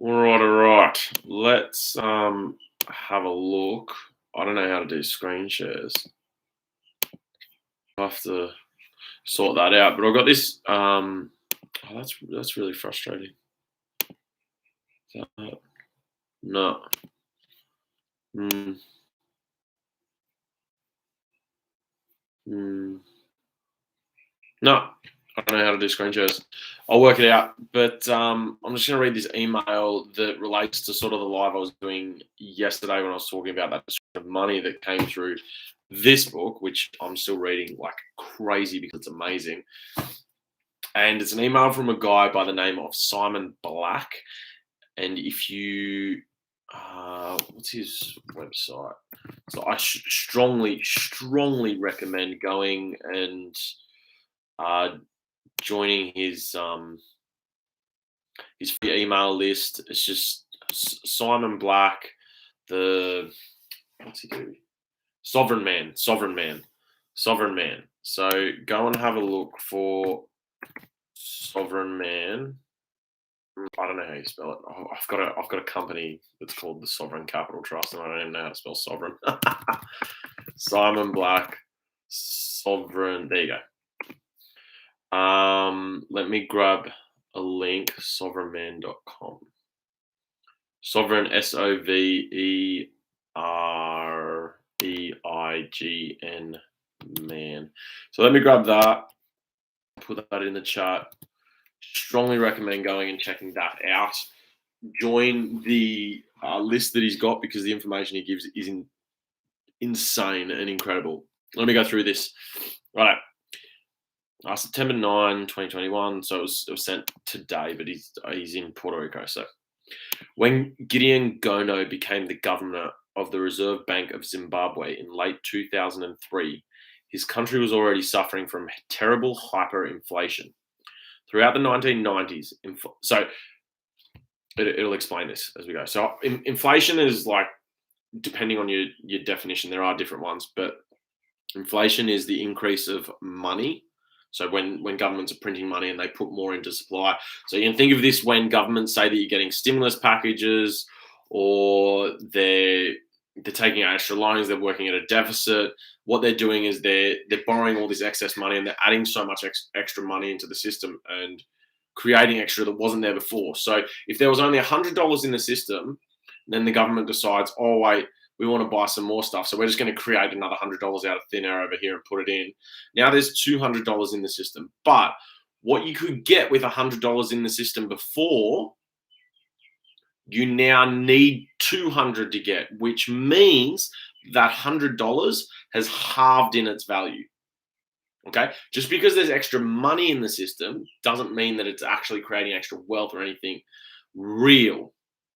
All right. Let's have a look. I don't know how to do screen shares. I have to sort that out. But I've got this. That's really frustrating. No. Mm. Mm. No, I don't know how to do screen shares. I'll work it out. But I'm just going to read this email that relates to sort of the live I was doing yesterday when I was talking about that description of money that came through this book, which I'm still reading like crazy because it's amazing. And it's an email from a guy by the name of Simon Black. And if you, what's his website? So I strongly recommend going and joining his free email list. It's just Simon Black, what's he do? Sovereign Man. So go and have a look for Sovereign Man. I don't know how you spell it. I've got a company that's called the Sovereign Capital Trust, and I don't even know how to spell sovereign. Simon Black, Sovereign. There you go. Let me grab a link. Sovereignman.com. Sovereign, SOVEREIGN, man. So let me grab that. Put that in the chat. Strongly recommend going and checking that out. Join the list that he's got because the information he gives is insane and incredible. Let me go through this. Right. September 9, 2021. So it was sent today, but he's in Puerto Rico. So when Gideon Gono became the governor of the Reserve Bank of Zimbabwe in late 2003, his country was already suffering from terrible hyperinflation. Throughout the 1990s, so it'll explain this as we go. So inflation is like, depending on your definition, there are different ones, but inflation is the increase of money. So when governments are printing money and they put more into supply. So you can think of this when governments say that you're getting stimulus packages or they're taking out extra loans, they're working at a deficit. What they're doing is they're borrowing all this excess money and they're adding so much extra money into the system and creating extra that wasn't there before. So if there was only $100 in the system, then the government decides, oh wait, we want to buy some more stuff. So we're just going to create another $100 out of thin air over here and put it in. Now there's $200 in the system. But what you could get with $100 in the system before, you now need $200 to get, which means that $100 has halved in its value. Okay? Just because there's extra money in the system doesn't mean that it's actually creating extra wealth or anything real,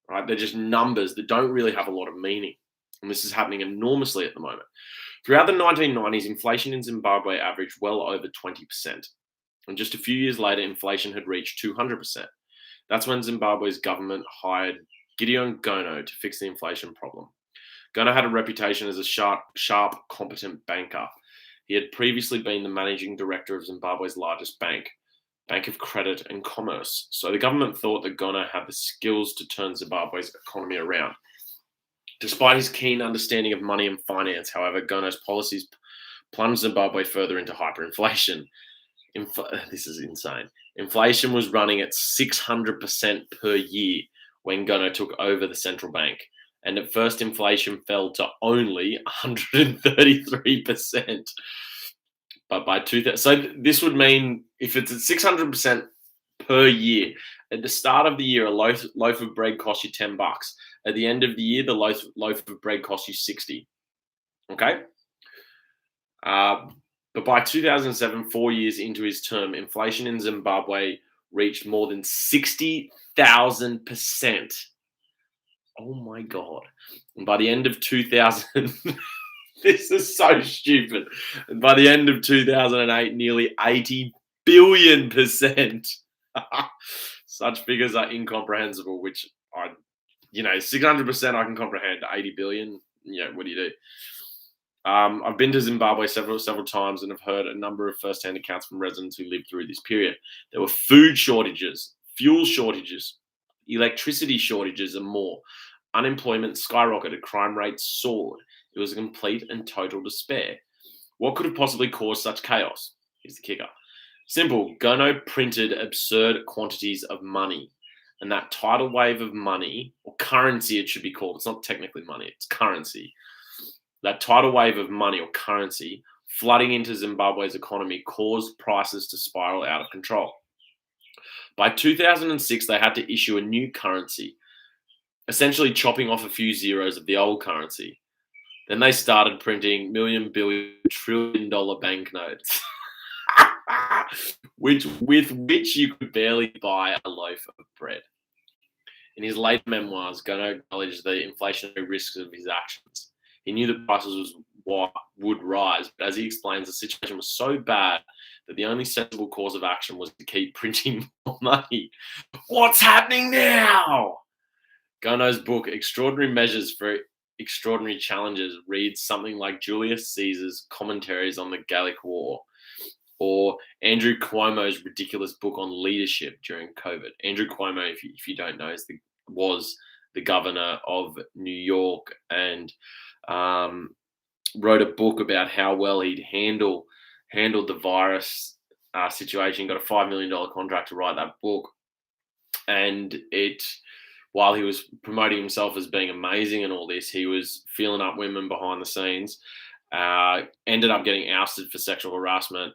right? They're just numbers that don't really have a lot of meaning. And this is happening enormously at the moment. Throughout the 1990s, inflation in Zimbabwe averaged well over 20%. And just a few years later, inflation had reached 200%. That's when Zimbabwe's government hired Gideon Gono to fix the inflation problem. Gono had a reputation as a sharp, competent banker. He had previously been the managing director of Zimbabwe's largest bank, Bank of Credit and Commerce. So the government thought that Gono had the skills to turn Zimbabwe's economy around. Despite his keen understanding of money and finance, however, Gono's policies plunged Zimbabwe further into hyperinflation. This is insane. Inflation was running at 600% per year when Gono took over the central bank. And at first, inflation fell to only 133%. But by 2000, so this would mean if it's at 600% per year, at the start of the year, a loaf of bread costs you $10. At the end of the year, the loaf of bread costs you 60. Okay? But by 2007, 4 years into his term, inflation in Zimbabwe reached more than 60,000%. Oh my God. And by the end of 2000, this is so stupid. And by the end of 2008, nearly 80 billion %. Such figures are incomprehensible, which 600% I can comprehend. 80 billion, what do you do? I've been to Zimbabwe several times and have heard a number of first-hand accounts from residents who lived through this period. There were food shortages, fuel shortages, electricity shortages, and more. Unemployment skyrocketed, crime rates soared. It was a complete and total despair. What could have possibly caused such chaos? Here's the kicker. Simple. Gono printed absurd quantities of money. And that tidal wave of money, or currency it should be called, it's not technically money, it's currency. That tidal wave of money or currency flooding into Zimbabwe's economy caused prices to spiral out of control. By 2006, they had to issue a new currency, essentially chopping off a few zeros of the old currency. Then they started printing million, billion, trillion-dollar banknotes, with which you could barely buy a loaf of bread. In his later memoirs, Gono acknowledged the inflationary risks of his actions. He knew that prices would rise, but as he explains, the situation was so bad that the only sensible course of action was to keep printing more money. What's happening now? Gono's book, Extraordinary Measures for Extraordinary Challenges, reads something like Julius Caesar's Commentaries on the Gallic War, or Andrew Cuomo's ridiculous book on leadership during COVID. Andrew Cuomo, if you don't know, was the governor of New York and wrote a book about how well he'd handled the virus situation. Got a $5 million contract to write that book. And while he was promoting himself as being amazing and all this, he was feeling up women behind the scenes, ended up getting ousted for sexual harassment,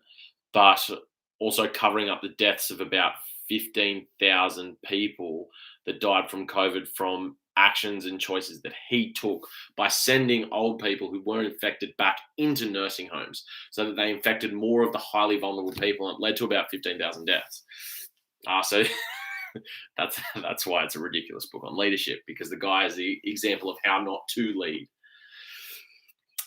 but also covering up the deaths of about 15,000 people that died from COVID from actions and choices that he took by sending old people who weren't infected back into nursing homes so that they infected more of the highly vulnerable people, and it led to about 15,000 deaths. So that's why it's a ridiculous book on leadership, because the guy is the example of how not to lead.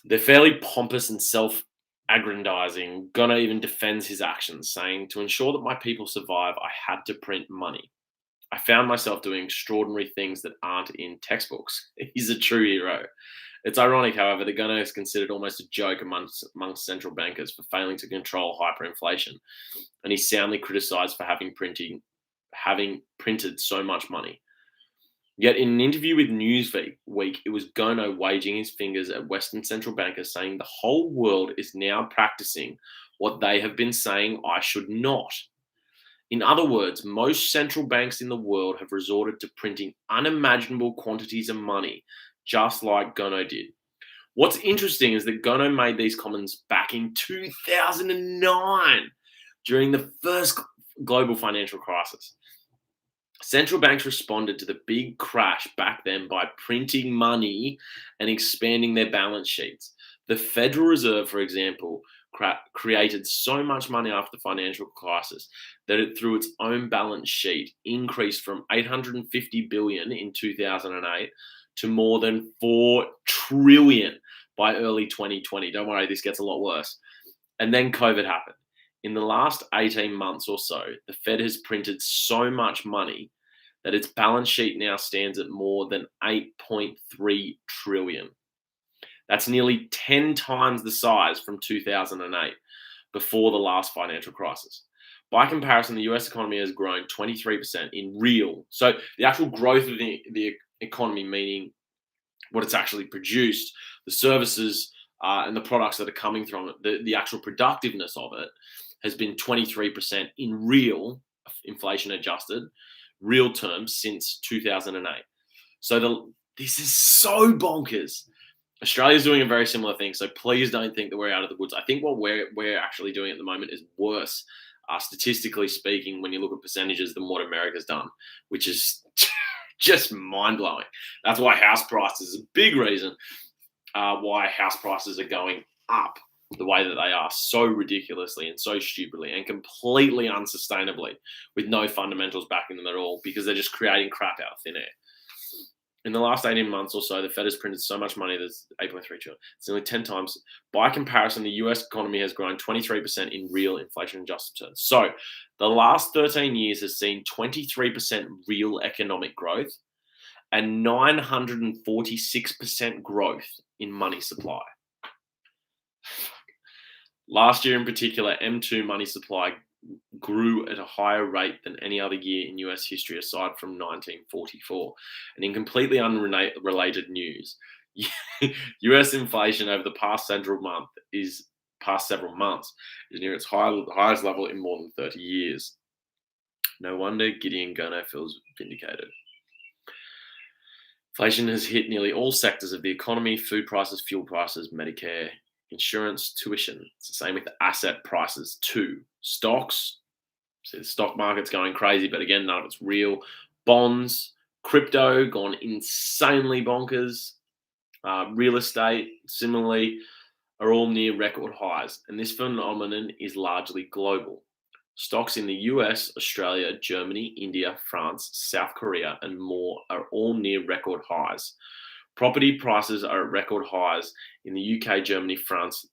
They're fairly pompous and self-aggrandizing. Gono even defends his actions, saying, "To ensure that my people survive, I had to print money. I found myself doing extraordinary things that aren't in textbooks." He's a true hero. It's ironic, however, that Gono is considered almost a joke amongst central bankers for failing to control hyperinflation, and he's soundly criticized for having printed so much money. Yet in an interview with Newsweek, it was Gono waging his fingers at Western central bankers, saying the whole world is now practicing what they have been saying I should not. In other words, most central banks in the world have resorted to printing unimaginable quantities of money, just like Gono did. What's interesting is that Gono made these comments back in 2009, during the first global financial crisis. Central banks responded to the big crash back then by printing money and expanding their balance sheets. The Federal Reserve, for example, created so much money after the financial crisis that it, through its own balance sheet, increased from $850 billion in 2008 to more than $4 trillion by early 2020. Don't worry, this gets a lot worse. And then COVID happened. In the last 18 months or so, the Fed has printed so much money that its balance sheet now stands at more than $8.3 trillion. That's nearly 10 times the size from 2008, before the last financial crisis. By comparison, the US economy has grown 23% in real. So the actual growth of the economy, meaning what it's actually produced, the services and the products that are coming from it, the actual productiveness of it, has been 23% in real, inflation adjusted, real terms since 2008. So this is so bonkers. Australia's doing a very similar thing, so please don't think that we're out of the woods. I think what we're actually doing at the moment is worse, statistically speaking, when you look at percentages, than what America's done, which is just mind-blowing. That's why house prices is a big reason why house prices are going up the way that they are, so ridiculously and so stupidly and completely unsustainably, with no fundamentals backing them at all, because they're just creating crap out of thin air. In the last 18 months or so, the Fed has printed so much money that's $8.3 trillion. It's nearly 10 times. By comparison, the US economy has grown 23% in real inflation-adjusted terms. So the last 13 years has seen 23% real economic growth and 946% growth in money supply. Last year in particular, M2 money supply grew at a higher rate than any other year in US history aside from 1944. And in completely unrelated news, US inflation over the past several months is near its highest level in more than 30 years. No wonder Gideon Gono feels vindicated. Inflation has hit nearly all sectors of the economy: food prices, fuel prices, Medicare, insurance, tuition. It's the same with asset prices too. Stocks, so the stock market's going crazy, but again, none of it's real. Bonds, crypto, gone insanely bonkers. Real estate, similarly, are all near record highs, and this phenomenon is largely global. Stocks in the US, Australia, Germany, India, France, South Korea, and more are all near record highs. Property prices are at record highs in the UK, Germany, France,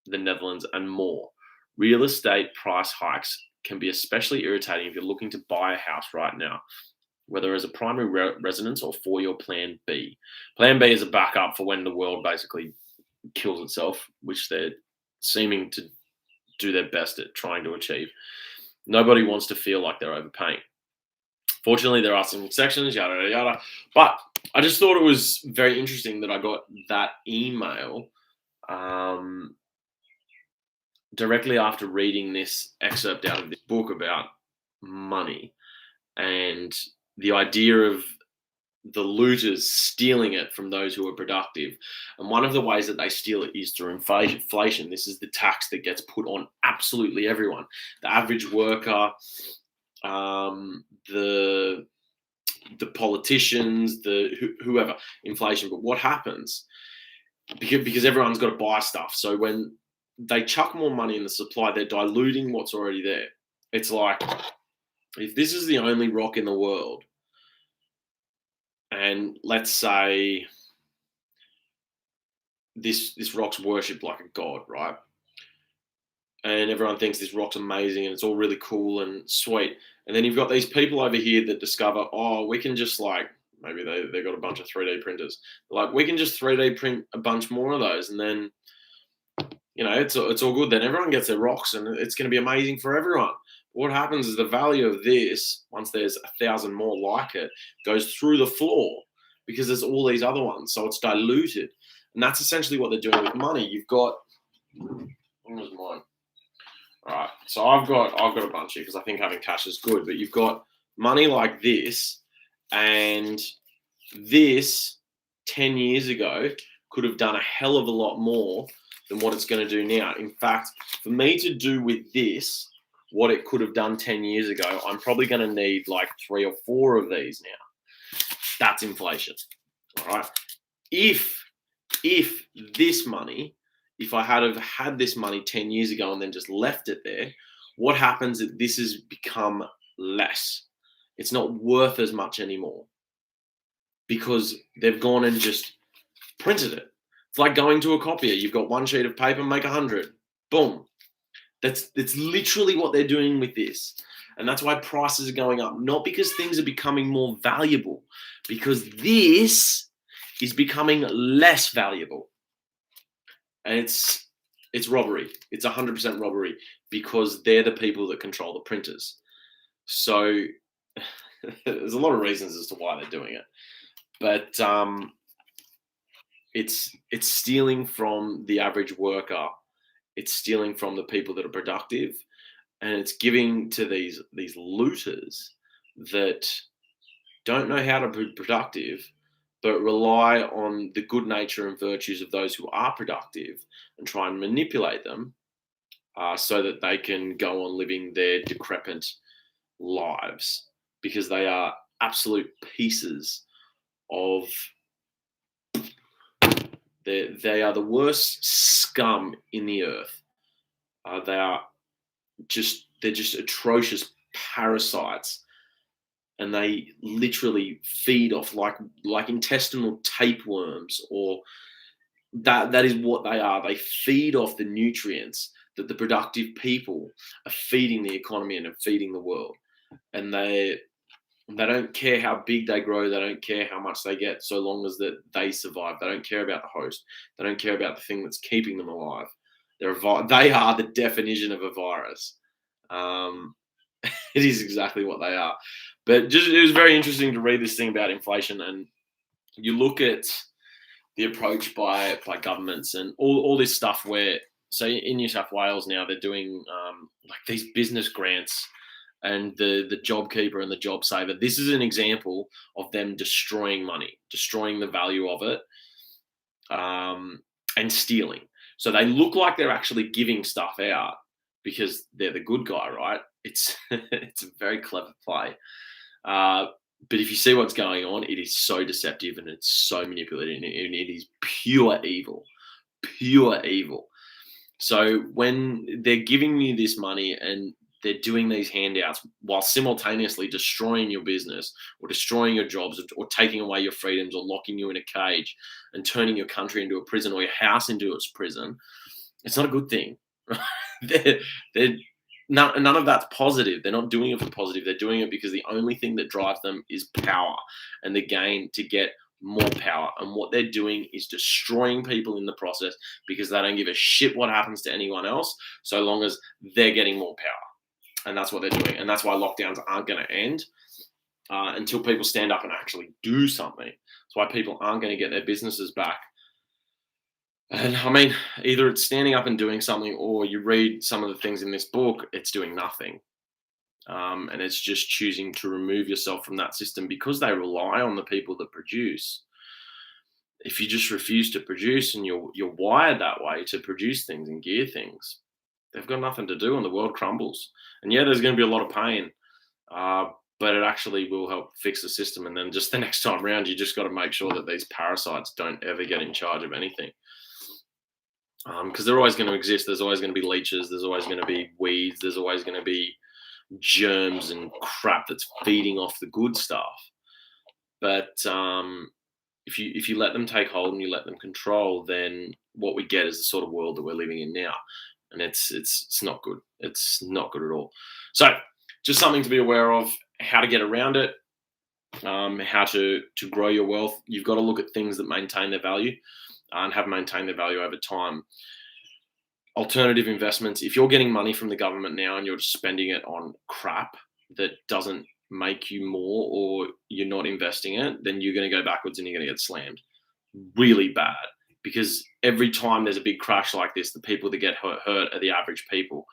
the Netherlands, and more. Real estate price hikes can be especially irritating if you're looking to buy a house right now, whether as a primary residence or for your plan B. Plan B is a backup for when the world basically kills itself, which they're seeming to do their best at trying to achieve. Nobody wants to feel like they're overpaying. Fortunately, there are some exceptions, yada, yada, yada. But I just thought it was very interesting that I got that email directly after reading this excerpt out of this book about money and the idea of the looters stealing it from those who are productive. And one of the ways that they steal it is through inflation. This is the tax that gets put on absolutely everyone. The average worker, the politicians, whoever, inflation. But what happens, because everyone's got to buy stuff. So when they chuck more money in the supply, they're diluting what's already there. It's like, if this is the only rock in the world, and let's say this rock's worshipped like a god, right? And everyone thinks this rock's amazing and it's all really cool and sweet. And then you've got these people over here that discover, oh, we can just maybe they've got a bunch of 3D printers. Like, we can just 3D print a bunch more of those, and then, it's all good. Then everyone gets their rocks and it's going to be amazing for everyone. What happens is the value of this, once there's 1,000 more like it, goes through the floor because there's all these other ones. So it's diluted. And that's essentially what they're doing with money. You've got, when was mine? All right. So I've got a bunch here because I think having cash is good. But you've got money like this, and this 10 years ago could have done a hell of a lot more than what it's going to do now. In fact, for me to do with this what it could have done 10 years ago, I'm probably going to need like 3 or 4 of these now. That's inflation. All right. If this money, if I had have had this money 10 years ago and then just left it there, what happens is this has become less. It's not worth as much anymore because they've gone and just printed it. It's like going to a copier. You've got one sheet of paper, make 100. Boom. That's literally what they're doing with this. And that's why prices are going up. Not because things are becoming more valuable, because this is becoming less valuable. And it's robbery. It's 100% robbery because they're the people that control the printers. So there's a lot of reasons as to why they're doing it. But it's stealing from the average worker. It's stealing from the people that are productive, and it's giving to these looters that don't know how to be productive, but rely on the good nature and virtues of those who are productive and try and manipulate them so that they can go on living their decrepit lives, because they are absolute pieces of. They are the worst scum in the earth. They're just atrocious parasites, and they literally feed off like intestinal tapeworms, or that is what they are. They feed off the nutrients that the productive people are feeding the economy and are feeding the world, and they don't care how big they grow. They don't care how much they get, so long as that they survive. They don't care about the host. They don't care about the thing that's keeping them alive. They are the definition of a virus. Um, it is exactly what they are. But just it was very interesting to read this thing about inflation, and you look at the approach by governments and all this stuff where, so in New South Wales now, they're doing like these business grants and the JobKeeper and the JobSaver. This is an example of them destroying money, destroying the value of it, and stealing. So they look like they're actually giving stuff out because they're the good guy, right? It's it's a very clever play. But if you see what's going on, it is so deceptive and it's so manipulative, and it is pure evil, pure evil. So when they're giving you this money and they're doing these handouts while simultaneously destroying your business or destroying your jobs or taking away your freedoms or locking you in a cage and turning your country into a prison or your house into its prison, it's not a good thing. they're none of that's positive. They're not doing it for positive. They're doing it because the only thing that drives them is power and the gain to get more power. And what they're doing is destroying people in the process because they don't give a shit what happens to anyone else so long as they're getting more power. And that's what they're doing. And that's why lockdowns aren't going to end until people stand up and actually do something. That's why people aren't going to get their businesses back. And I mean, either it's standing up and doing something, or you read some of the things in this book, it's doing nothing. And it's just choosing to remove yourself from that system because they rely on the people that produce. If you just refuse to produce and you're wired that way to produce things and gear things, they've got nothing to do and the world crumbles. And yeah, there's going to be a lot of pain, but it actually will help fix the system. And then just the next time around, you just got to make sure that these parasites don't ever get in charge of anything. Because they're always going to exist. There's always going to be leeches. There's always going to be weeds. There's always going to be germs and crap that's feeding off the good stuff. But if you let them take hold and you let them control, then what we get is the sort of world that we're living in now, and it's not good. It's not good at all. So just something to be aware of: how to get around it, how to grow your wealth. You've got to look at things that maintain their value and have maintained their value over time. Alternative investments. If you're getting money from the government now and you're just spending it on crap that doesn't make you more, or you're not investing it, then you're going to go backwards and you're going to get slammed really bad. Because every time there's a big crash like this, the people that get hurt are the average people.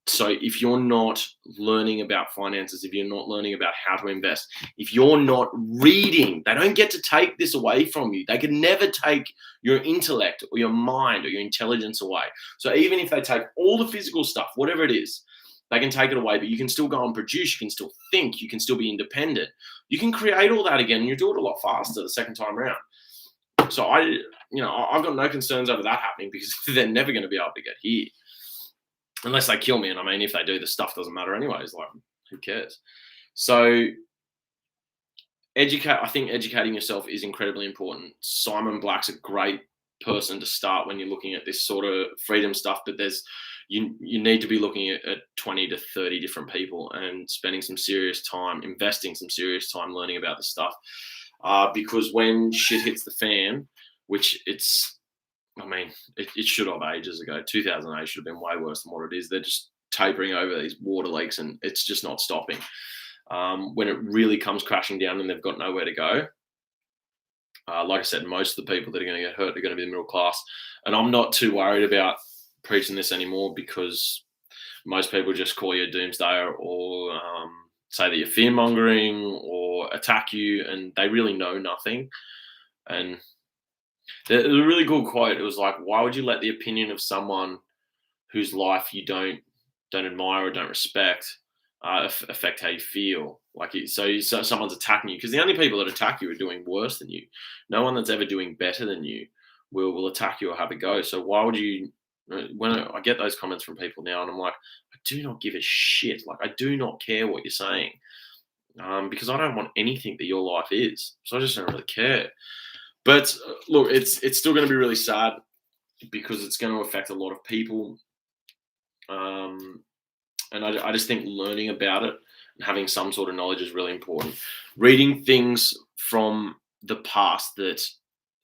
So if you're not learning about finances, if you're not learning about how to invest, if you're not reading, they don't get to take this away from you. They can never take your intellect or your mind or your intelligence away. So even if they take all the physical stuff, whatever it is, they can take it away, but you can still go and produce, you can still think, you can still be independent. You can create all that again, and you do it a lot faster the second time around. So I've got no concerns over that happening because they're never going to be able to get here. Unless they kill me, and I mean, if they do, the stuff doesn't matter anyways. Like, who cares? So, I think educating yourself is incredibly important. Simon Black's a great person to start when you're looking at this sort of freedom stuff. But you need to be looking at 20 to 30 different people and spending some serious time, investing some serious time learning about this stuff. Because when shit hits the fan, which it should have ages ago. 2008 should have been way worse than what it is. They're just tapering over these water leaks and it's just not stopping. When it really comes crashing down and they've got nowhere to go, like I said, most of the people that are going to get hurt are going to be the middle class. And I'm not too worried about preaching this anymore because most people just call you a doomsdayer or say that you're fear-mongering or attack you, and they really know nothing. And there's a really good quote. It was like, why would you let the opinion of someone whose life you don't admire or don't respect affect how you feel? Like, so someone's attacking you, because the only people that attack you are doing worse than you. No one that's ever doing better than you will attack you or have a go. So why would you? When I get those comments from people now, and I'm like, I do not give a shit. Like, I do not care what you're saying, because I don't want anything that your life is. So I just don't really care. But look, it's still going to be really sad because it's going to affect a lot of people. And I just think learning about it and having some sort of knowledge is really important. Reading things from the past that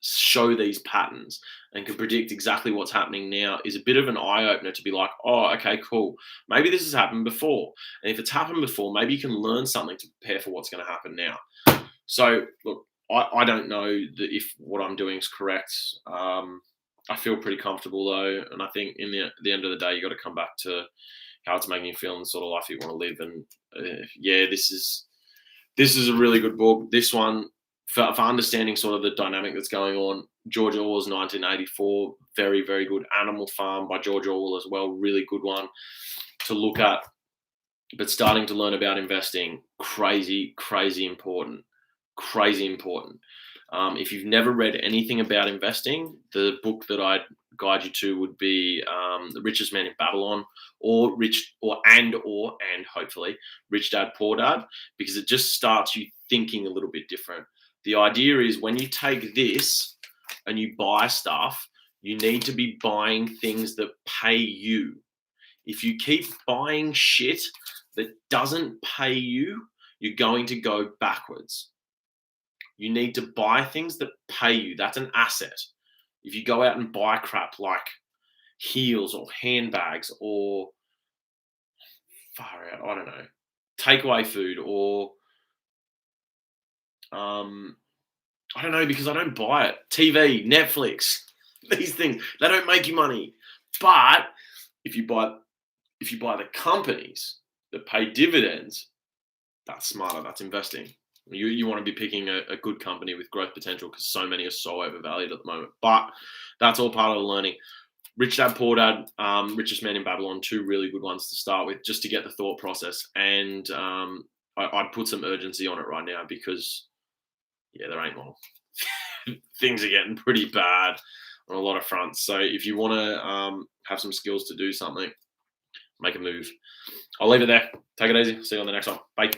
show these patterns and can predict exactly what's happening now is a bit of an eye-opener to be like, oh, okay, cool. Maybe this has happened before. And if it's happened before, maybe you can learn something to prepare for what's going to happen now. So, look, I don't know if what I'm doing is correct. I feel pretty comfortable, though. And I think in the end of the day, you got to come back to how it's making you feel and the sort of life you want to live. And yeah, this is a really good book. This one, for understanding sort of the dynamic that's going on. George Orwell's 1984, very, very good. Animal Farm by George Orwell as well, really good one to look at. But starting to learn about investing, crazy, crazy important. Crazy important. If you've never read anything about investing, the book that I'd guide you to would be The Richest Man in Babylon, or hopefully Rich Dad Poor Dad, because it just starts you thinking a little bit different. The idea is when you take this and you buy stuff, you need to be buying things that pay you. If you keep buying shit that doesn't pay you, you're going to go backwards. You need to buy things that pay you. That's an asset. If you go out and buy crap like heels or handbags or far out, I don't know, takeaway food or I don't know, because I don't buy it. TV, Netflix, these things, they don't make you money. But if you buy the companies that pay dividends, that's smarter. That's investing. You want to be picking a good company with growth potential, because so many are so overvalued at the moment. But that's all part of the learning. Rich Dad Poor Dad, Richest Man in Babylon, two really good ones to start with, just to get the thought process. And I'd put some urgency on it right now, because yeah, there ain't long. Things are getting pretty bad on a lot of fronts. So if you want to have some skills to do something, make a move. I'll leave it there. Take it easy. See you on the next one. Bye.